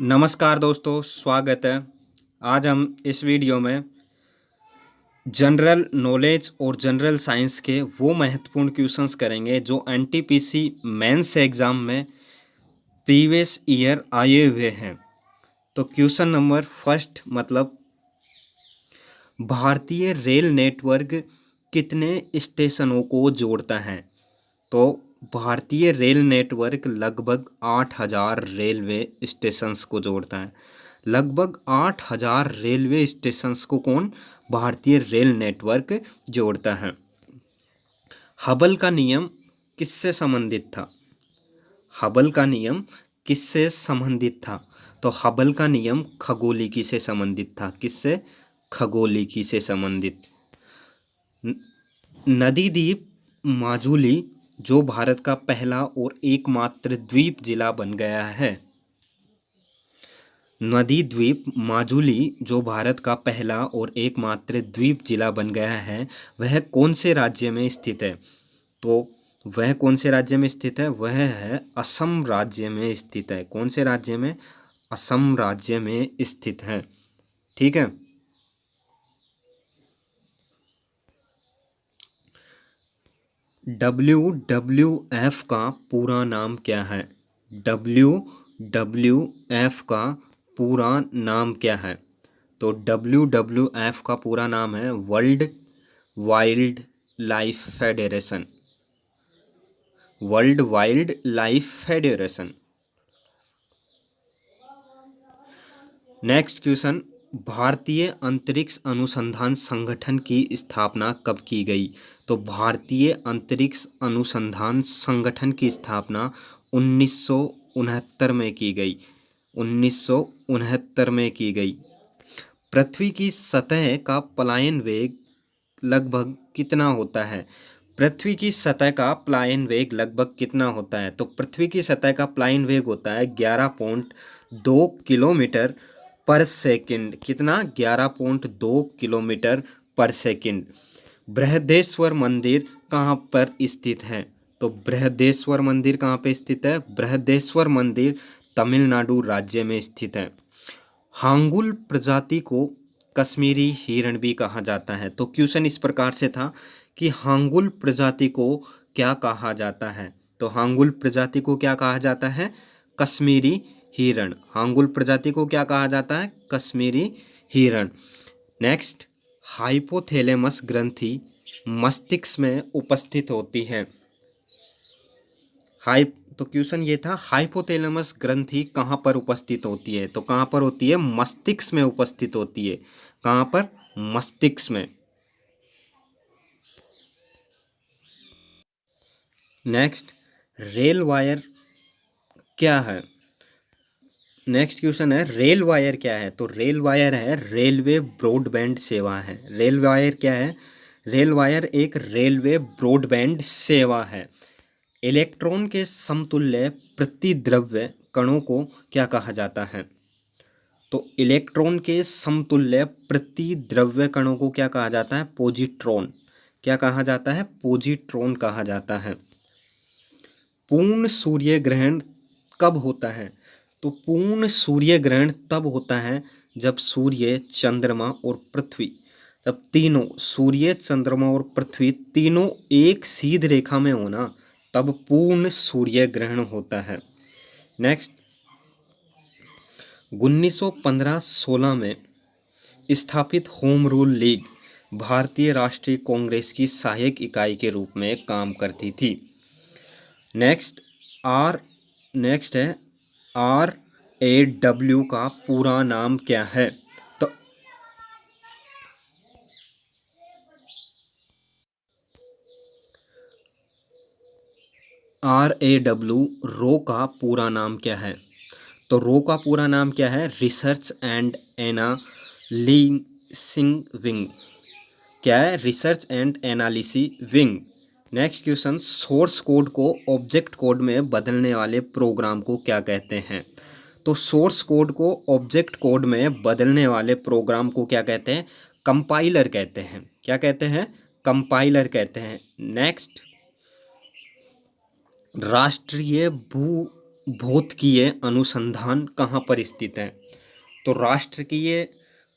नमस्कार दोस्तों, स्वागत है। आज हम इस वीडियो में जनरल नॉलेज और जनरल साइंस के वो महत्वपूर्ण क्वेश्चंस करेंगे जो एनटीपीसी मेंस एग्ज़ाम में प्रीवियस ईयर आए हुए हैं। तो क्वेश्चन नंबर फर्स्ट मतलब भारतीय रेल नेटवर्क कितने स्टेशनों को जोड़ता है? तो भारतीय रेल नेटवर्क लगभग 8,000 रेलवे स्टेशंस को जोड़ता है। लगभग 8,000 रेलवे स्टेशंस को कौन भारतीय रेल नेटवर्क जोड़ता है। हबल का नियम किससे संबंधित था? हबल का नियम किससे संबंधित था? तो हबल का नियम खगोलिकी से संबंधित था। किससे? खगोलिकी से संबंधित। नदी द्वीप माजुली जो भारत का पहला और एकमात्र द्वीप जिला बन गया है। नदी द्वीप माजुली जो भारत का पहला और एकमात्र द्वीप जिला बन गया है, वह कौन से राज्य में स्थित है? तो वह कौन से राज्य में स्थित है? वह है असम राज्य में स्थित है। कौन से राज्य में? असम राज्य में स्थित है। ठीक है। WWF का पूरा नाम क्या है? WWF का पूरा नाम क्या है? तो WWF का पूरा नाम है world wild life federation. World wild life federation. Next question, भारतीय अंतरिक्ष अनुसंधान संगठन की स्थापना कब की गई? तो भारतीय अंतरिक्ष अनुसंधान संगठन की स्थापना 1969 में की गई। 1969 में की गई। पृथ्वी की सतह का पलायन वेग लगभग कितना होता है? पृथ्वी की सतह का पलायन वेग लगभग कितना होता है? तो पृथ्वी की सतह का पलायन वेग होता है 11.2 किलोमीटर पर सेकंड। कितना? 11.2 किलोमीटर पर सेकंड। बृहदेश्वर मंदिर कहाँ पर स्थित है? तो बृहदेश्वर मंदिर कहाँ पे स्थित है? बृहदेश्वर मंदिर तमिलनाडु राज्य में स्थित है। हांगुल प्रजाति को कश्मीरी हिरण भी कहा जाता है। तो क्वेश्चन इस प्रकार से था कि हांगुल प्रजाति को क्या कहा जाता है? तो हांगुल प्रजाति को क्या कहा जाता है? कश्मीरी हिरण। हांगुल प्रजाति को क्या कहा जाता है? कश्मीरी हिरण। नेक्स्ट, हाइपोथैलेमस ग्रंथि मस्तिष्क में उपस्थित होती है। तो क्वेश्चन ये था, हाइपोथैलेमस ग्रंथि कहाँ पर उपस्थित होती है? तो कहाँ पर होती है? मस्तिष्क में उपस्थित होती है। कहाँ पर? मस्तिष्क में। नेक्स्ट, रेल वायर क्या है? नेक्स्ट क्वेश्चन है, रेल वायर क्या है? तो रेल वायर है रेलवे ब्रॉडबैंड सेवा है। रेल वायर क्या है? रेल वायर एक रेलवे ब्रॉडबैंड सेवा है। इलेक्ट्रॉन के समतुल्य प्रतिद्रव्य कणों को क्या कहा जाता है? तो इलेक्ट्रॉन के समतुल्य प्रतिद्रव्य कणों को क्या कहा जाता है? पॉजिट्रॉन। क्या कहा जाता है? पॉजिट्रॉन कहा जाता है। पूर्ण सूर्य ग्रहण कब होता है? तो पूर्ण सूर्य ग्रहण तब होता है जब सूर्य, चंद्रमा और पृथ्वी, जब तीनों, सूर्य, चंद्रमा और पृथ्वी तीनों एक सीध रेखा में हो ना, तब पूर्ण सूर्य ग्रहण होता है। नेक्स्ट, 1915-16 में स्थापित होम रूल लीग भारतीय राष्ट्रीय कांग्रेस की सहायक इकाई के रूप में काम करती थी। नेक्स्ट नेक्स्ट है RAW का पूरा नाम क्या है? तो RAW रो का पूरा नाम क्या है? तो रो का पूरा नाम क्या है? Research and analysing wing. क्या है? Research and analysis wing. Next question, source code को ऑब्जेक्ट कोड में बदलने वाले प्रोग्राम को क्या कहते हैं? तो सोर्स कोड को ऑब्जेक्ट कोड में बदलने वाले प्रोग्राम को क्या कहते हैं? कंपाइलर कहते हैं। क्या कहते हैं? कंपाइलर कहते हैं। नेक्स्ट, राष्ट्रीय भूभौतिकीय अनुसंधान कहाँ पर स्थित है? तो राष्ट्रीय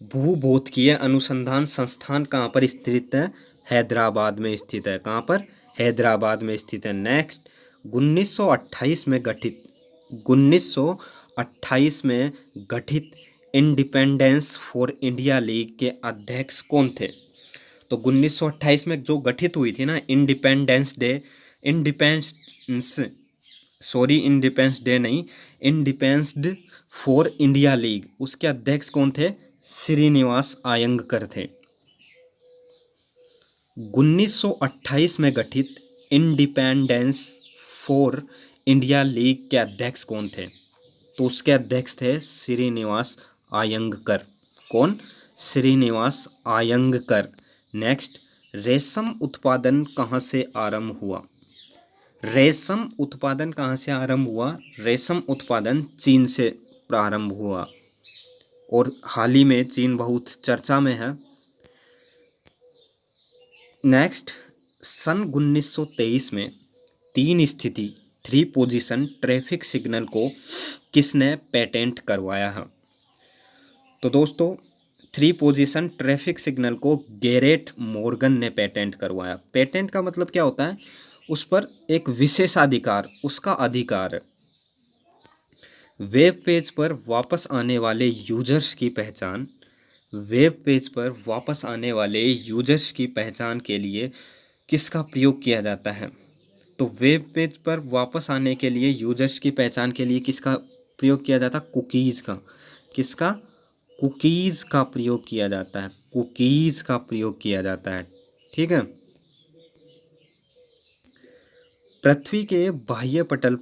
भूभौतिकीय अनुसंधान संस्थान कहाँ पर स्थित है? हैदराबाद में स्थित है। कहाँ पर? हैदराबाद में स्थित है। नेक्स्ट, 1928 में गठित इंडिपेंडेंस फॉर इंडिया लीग के अध्यक्ष कौन थे? तो 1928 में जो गठित हुई थी ना इंडिपेंडेंस डे नहीं, इंडिपेंडेंस फॉर इंडिया लीग, उसके अध्यक्ष कौन थे? श्रीनिवास आयंगकर थे। 1928 में गठित इंडिपेंडेंस फॉर इंडिया लीग के अध्यक्ष कौन थे? तो उसके अध्यक्ष थे श्रीनिवास आयंगकर। कौन? श्रीनिवास आयंगकर। नेक्स्ट, रेशम उत्पादन कहाँ से आरंभ हुआ? रेशम उत्पादन कहाँ से आरंभ हुआ? रेशम उत्पादन चीन से प्रारंभ हुआ और हाल ही में चीन बहुत चर्चा में है। नेक्स्ट, सन 1923 में 3 पोजीशन ट्रैफिक सिग्नल को किसने पेटेंट करवाया है? तो दोस्तों 3 पोजीशन ट्रैफिक सिग्नल को गैरेट मॉर्गन ने पेटेंट करवाया। पेटेंट का मतलब क्या होता है? उस पर एक विशेषाधिकार, उसका अधिकार। वेब पेज पर वापस आने वाले यूजर्स की पहचान, वेब पेज पर वापस आने वाले यूजर्स की पहचान के लिए किसका प्रयोग किया जाता है? तो वेब पेज पर वापस आने के लिए यूजर्स की पहचान के लिए किसका प्रयोग किया जाता है? कुकीज़ का। किसका? कुकीज़ का प्रयोग किया जाता है। कुकीज़ का प्रयोग किया जाता है। ठीक है। पृथ्वी के बाह्य पटल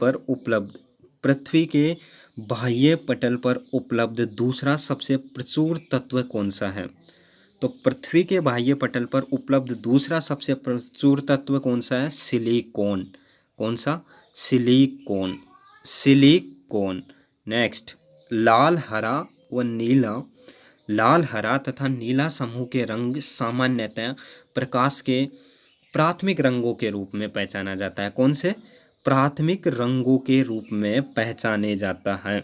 पर उपलब्ध दूसरा सबसे प्रचुर तत्व कौन सा है? तो पृथ्वी के बाह्य पटल पर उपलब्ध दूसरा सबसे प्रचुर तत्व कौन सा है? सिलिकॉन। कौन सा? सिलिकॉन। सिलिकॉन। नेक्स्ट, लाल हरा तथा नीला समूह के रंग सामान्यतः प्रकाश के प्राथमिक रंगों के रूप में पहचाना जाता है। कौन से? प्राथमिक रंगों के रूप में पहचाने जाता है।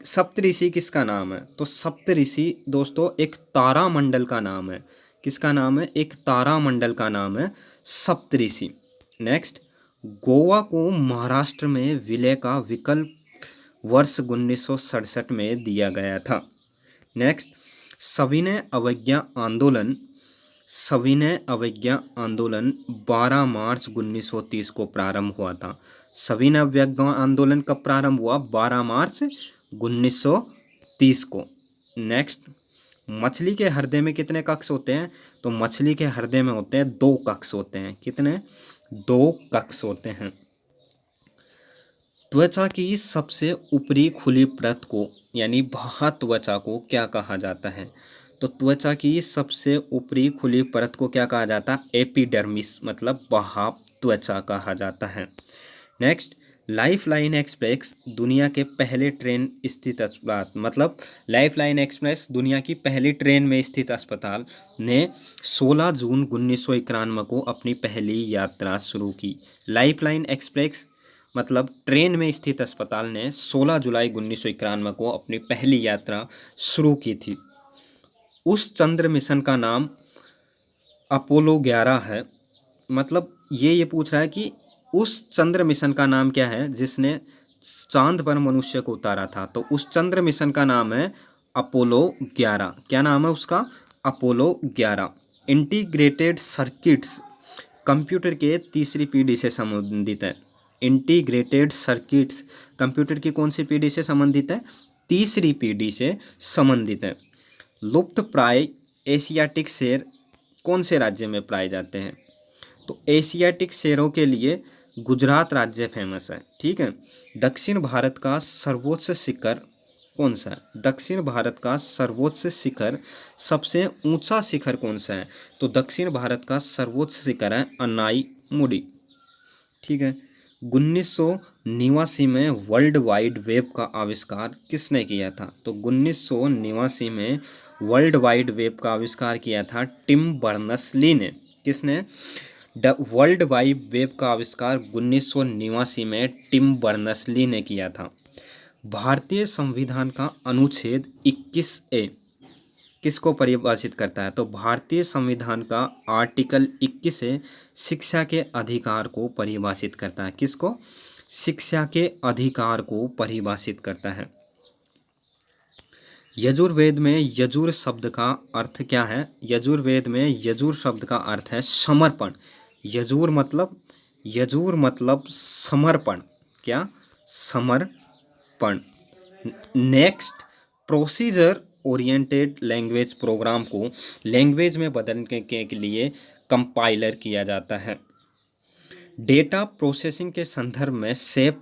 सप्तऋषि किसका नाम है? तो सप्तऋषि दोस्तों एक तारामंडल का नाम है। किसका नाम है? एक तारामंडल का नाम है सप्तऋषि। नेक्स्ट, गोवा को महाराष्ट्र में विलय का विकल्प वर्ष 1967 में दिया गया था। नेक्स्ट, सविनय अवज्ञा आंदोलन 12 मार्च 1930 को प्रारंभ हुआ था। सविनय अवज्ञा आंदोलन कब प्रारंभ हुआ? 12 मार्च 1930 को। नेक्स्ट, मछली के हृदय में कितने कक्ष होते हैं? तो मछली के हृदय में होते हैं 2 कक्ष होते हैं। कितने? 2 कक्ष होते हैं। त्वचा की सबसे ऊपरी खुली परत को यानी बाह्य त्वचा को क्या कहा जाता है? तो त्वचा की सबसे ऊपरी खुली परत को क्या कहा जाता है? एपिडर्मिस, मतलब बाह्य त्वचा कहा जाता है। नेक्स्ट, लाइफलाइन एक्सप्रेस दुनिया के पहले ट्रेन स्थित अस्पताल, मतलब लाइफलाइन एक्सप्रेस दुनिया की पहली ट्रेन में स्थित अस्पताल ने 16 जून 1991 को अपनी पहली यात्रा शुरू की। लाइफलाइन एक्सप्रेस मतलब ट्रेन में स्थित अस्पताल ने 16 जुलाई 1991 को अपनी पहली यात्रा शुरू की थी। उस चंद्र मिशन का नाम अपोलो 11 है। मतलब ये पूछ रहा है कि उस चंद्र मिशन का नाम क्या है जिसने चांद पर मनुष्य को उतारा था? तो उस चंद्र मिशन का नाम है अपोलो 11। क्या नाम है उसका? अपोलो 11। इंटीग्रेटेड सर्किट्स कंप्यूटर के तीसरी पीढ़ी से संबंधित है। इंटीग्रेटेड सर्किट्स कंप्यूटर की कौन सी पीढ़ी से संबंधित है? तीसरी पीढ़ी से संबंधित है। लुप्त प्राय एशियाटिक शेर कौन से राज्य में पाए जाते हैं? तो एशियाटिक शेरों के लिए गुजरात राज्य फेमस है। ठीक है। दक्षिण भारत का सर्वोच्च शिखर कौन सा है? दक्षिण भारत का सर्वोच्च शिखर, सबसे ऊंचा शिखर कौन सा है? तो दक्षिण भारत का सर्वोच्च शिखर है अनाईमुडी। ठीक है। 1989 में वर्ल्ड वाइड वेब का आविष्कार किसने किया था? तो 1989 में वर्ल्ड वाइड वेब का आविष्कार किया था टिम बर्नर्स ली ने। किसने? वर्ल्ड वाइड वेब का आविष्कार 1989 में टिम बर्नर्स-ली ने किया था। भारतीय संविधान का अनुच्छेद 21A किसको परिभाषित करता है? तो भारतीय संविधान का आर्टिकल 21A शिक्षा के अधिकार को परिभाषित करता है। किसको? शिक्षा के अधिकार को परिभाषित करता है। यजुर्वेद में यजुर शब्द का अर्थ क्या है? यजुर्वेद में यजुर शब्द का अर्थ है समर्पण। यजुर मतलब समर्पण। क्या? समर्पण। Next, procedure oriented language program को लैंग्वेज में बदलने के लिए कंपाइलर किया जाता है। डेटा प्रोसेसिंग के संदर्भ में सेप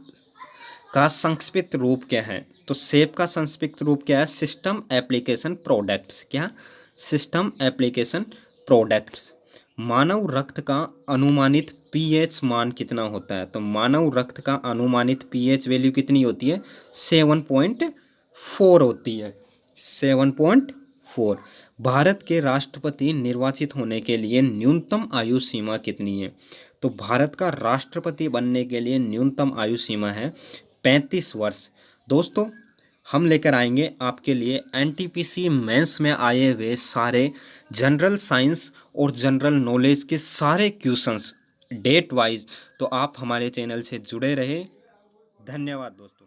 का संक्षिप्त रूप क्या है? तो सेप का संक्षिप्त रूप क्या है? System application products. क्या? System application products. मानव रक्त का अनुमानित पीएच मान कितना होता है? तो मानव रक्त का अनुमानित पीएच वैल्यू कितनी होती है? 7.4 होती है। 7.4। भारत के राष्ट्रपति निर्वाचित होने के लिए न्यूनतम आयु सीमा कितनी है? तो भारत का राष्ट्रपति बनने के लिए न्यूनतम आयु सीमा है 35 वर्ष। दोस्तों, हम लेकर आएंगे आपके लिए एनटीपीसी मेंस में आए हुए सारे जनरल साइंस और जनरल नॉलेज के सारे क्वेश्चंस डेट वाइज। तो आप हमारे चैनल से जुड़े रहे। धन्यवाद दोस्तों।